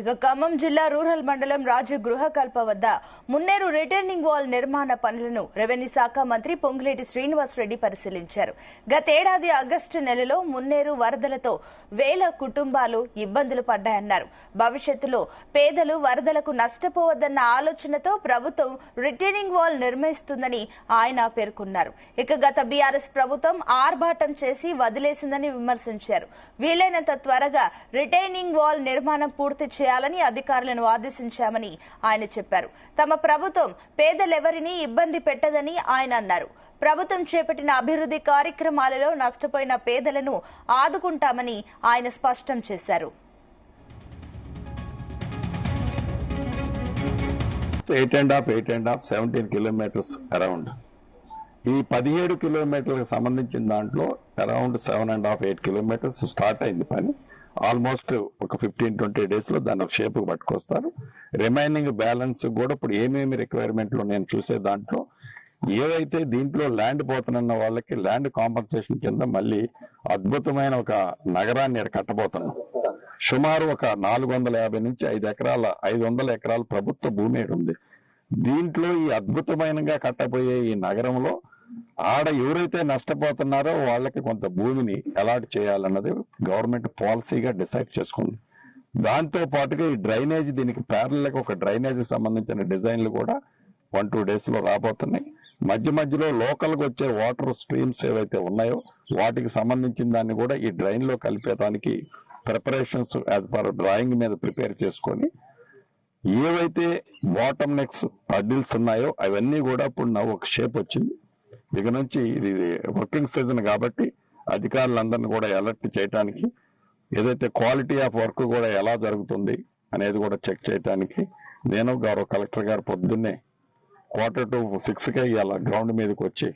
ఇక ఖమ్మం జిల్లా రూరల్ మండలం రాజగృహకల్ప వద్ద మున్నేరు రిటర్నింగ్ వాల్ నిర్మాణ పనులను రెవెన్యూ శాఖ మంత్రి పొంగులేటి శ్రీనివాసరెడ్డి పరిశీలించారు. గతేడాది ఆగస్టు నెలలో మున్నేరు వరదలతో వేల కుటుంబాలు ఇబ్బందులు పడ్డాయన్నారు. భవిష్యత్తులో పేదలు వరదలకు నష్టపోవద్దన్న ఆలోచనతో ప్రభుత్వం రిటర్నింగ్ వాల్ నిర్మిస్తుందని ఆయన పేర్కొన్నారు. ఇక గత బీఆర్ఎస్ ప్రభుత్వం ఆర్భాటం చేసి వదిలేసిందని విమర్శించారు. వీలైనంత త్వరగా రిటైనింగ్ వాల్ నిర్మాణం పూర్తి చేయాలని అధికారులను ఆదేశించామని ఆయన చెప్పారు. తమ ప్రభుత్వం పేదలెవరిని ఇబ్బంది పెట్టదని ఆయన అన్నారు. ప్రభుత్వం చేపట్టిన అభివృద్ధి కార్యక్రమాలలో నష్టపోయిన పేదలను ఆదుకుంటామని ఆయన స్పష్టం చేశారు. 17 కిలోమీటర్స్ అరౌండ్ ఈ 17 కిలోమీటర్లకు సంబంధించిన దాంట్లో అరౌండ్ 7.5-8 కిలోమీటర్స్ స్టార్ట్ అయింది పని. ఆల్మోస్ట్ ఒక 15-20 డేస్ లో దాన్ని ఒక షేప్ పట్టుకొస్తారు. రిమైనింగ్ బ్యాలెన్స్ కూడా ఇప్పుడు ఏమేమి రిక్వైర్మెంట్లు నేను చూసే దాంట్లో ఏవైతే దీంట్లో ల్యాండ్ పోతున్న వాళ్ళకి ల్యాండ్ కాంపన్సేషన్ కింద మళ్ళీ అద్భుతమైన ఒక నగరాన్ని కట్టబోతున్నాం. సుమారు ఒక 450 నుంచి 500 ఎకరాల ప్రభుత్వ భూమి ఉంది. దీంట్లో ఈ అద్భుతమైనగా కట్టబోయే ఈ నగరంలో ఆడ ఎవరైతే నష్టపోతున్నారో వాళ్ళకి కొంత భూమిని అలాట్ చేయాలన్నది గవర్నమెంట్ పాలసీగా డిసైడ్ చేసుకుంది. దాంతో పాటుగా ఈ డ్రైనేజ్ దీనికి ప్యారల్ ఒక డ్రైనేజ్ సంబంధించిన డిజైన్లు కూడా 1-2 డేస్ లో రాబోతున్నాయి. మధ్యలో లోకల్ గా వచ్చే వాటర్ స్ట్రీమ్స్ ఏవైతే ఉన్నాయో వాటికి సంబంధించిన దాన్ని కూడా ఈ డ్రైన్ లో కలిపేదానికి ప్రిపరేషన్స్ యాజ్ పర్ డ్రాయింగ్ మీద ప్రిపేర్ చేసుకొని ఏవైతే బాటమ్ నెక్స్ అడ్డిల్స్ ఉన్నాయో అవన్నీ కూడా ఇప్పుడు ఒక షేప్ వచ్చింది. ఇక నుంచి ఇది వర్కింగ్ సీజన్ కాబట్టి అధికారులందరినీ కూడా అలర్ట్ చేయడానికి ఏదైతే క్వాలిటీ ఆఫ్ వర్క్ కూడా ఎలా జరుగుతుంది అనేది కూడా చెక్ చేయడానికి నేను గౌరవ కలెక్టర్ గారు పొద్దున్నే 5:45కే ఇలా గ్రౌండ్ మీదకి వచ్చి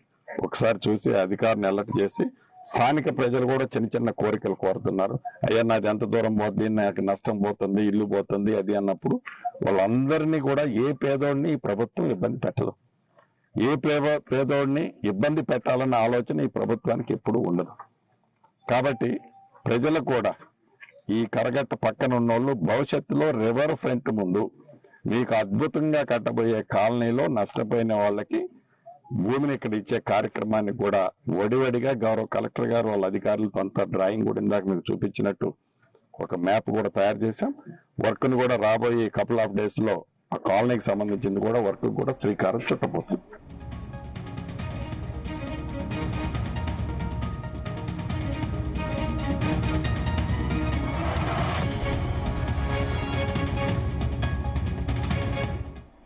ఒకసారి చూసి అధికారిని అలర్ట్ చేసి స్థానిక ప్రజలు కూడా చిన్న కోరికలు కోరుతున్నారు. అయ్యా నాది ఎంత దూరం పోతుంది, నాకు నష్టం పోతుంది, ఇల్లు పోతుంది అది అన్నప్పుడు వాళ్ళందరినీ కూడా ఏ పేదోడిని ఈ ప్రభుత్వం ఇబ్బంది పెట్టదు. ఏ పేదోడిని ఇబ్బంది పెట్టాలన్న ఆలోచన ఈ ప్రభుత్వానికి ఎప్పుడూ ఉండదు. కాబట్టి ప్రజలకు కూడా ఈ కరగట్ట పక్కన ఉన్నోళ్ళు భవిష్యత్తులో రివర్ ఫ్రంట్ ముందు మీకు అద్భుతంగా కట్టబోయే కాలనీలో నష్టపోయిన వాళ్ళకి భూమిని ఇక్కడ ఇచ్చే కార్యక్రమాన్ని కూడా వడివడిగా గౌరవ కలెక్టర్ గారు వాళ్ళ అధికారులతో అంతా డ్రాయింగ్ కూడా ఇందాక మీకు చూపించినట్టు ఒక మ్యాప్ కూడా తయారు చేశాం. వర్క్ ను కూడా రాబోయే కపుల్ ఆఫ్ డేస్ లో ఆ కాలనీకి సంబంధించింది కూడా వర్క్ కూడా శ్రీకారం చుట్టబోతుంది.